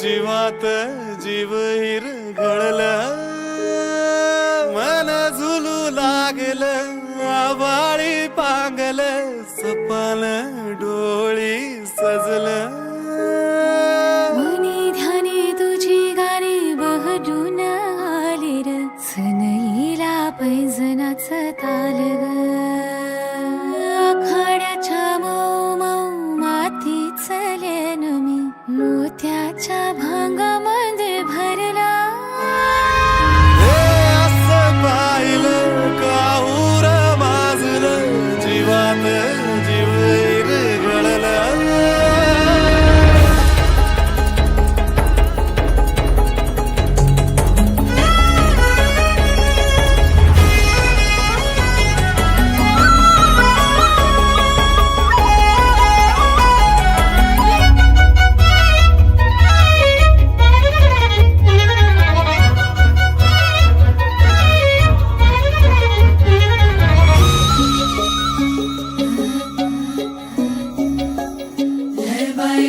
जीवात जीव हिरगळला, मन झुलू लागलं आभाळी पांगल, सपाल डोळी सजलं. मनी ध्यानी तुझी गाणी बहरून आली र, सनईला पैजनाच ताल ग. आखाड्याच्या मऊ मऊ मातीच लेन मी, मोत्याच्या भांगामध्ये भरला. हे असं पाहिलं काहूर माजलं, जीवात जीव हिरगळला.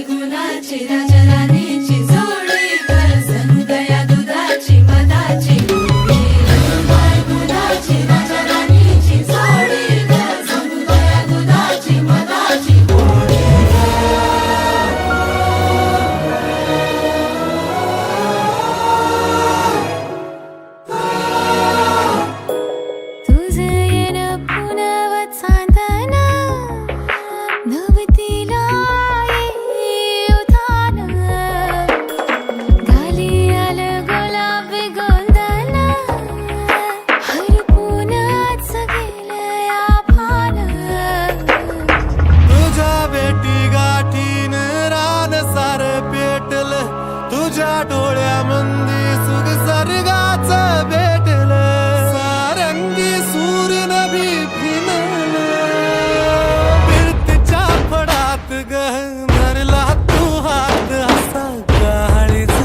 गुणाची राजा राणीची जोडी कर, सनुदया दुधाची मधाची गोडी. गुणाची राजा राणीची जोडी कर, सनुदया दुधाची मधाची गोडी. तुझं येणं पुनव चांदणा, नवतीला तुझ्या डोळ्यामंदी सुख सर्गाचं भेटलं, सारंगी सूर नभी फिरलं. फिरतीच्या फडात धरला तू हात, असा काळीच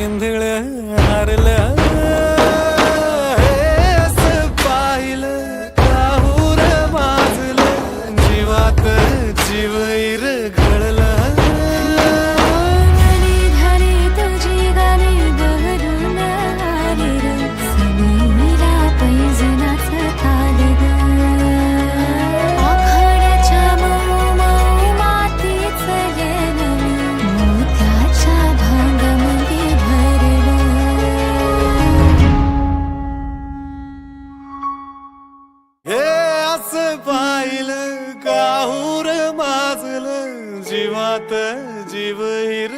इंधळ हरलं. हे असं पाहिलं काहूर माजलं, जीवात जीव हिरगळला. पाहिलं काहूर माजलं, जीवात जीव हिर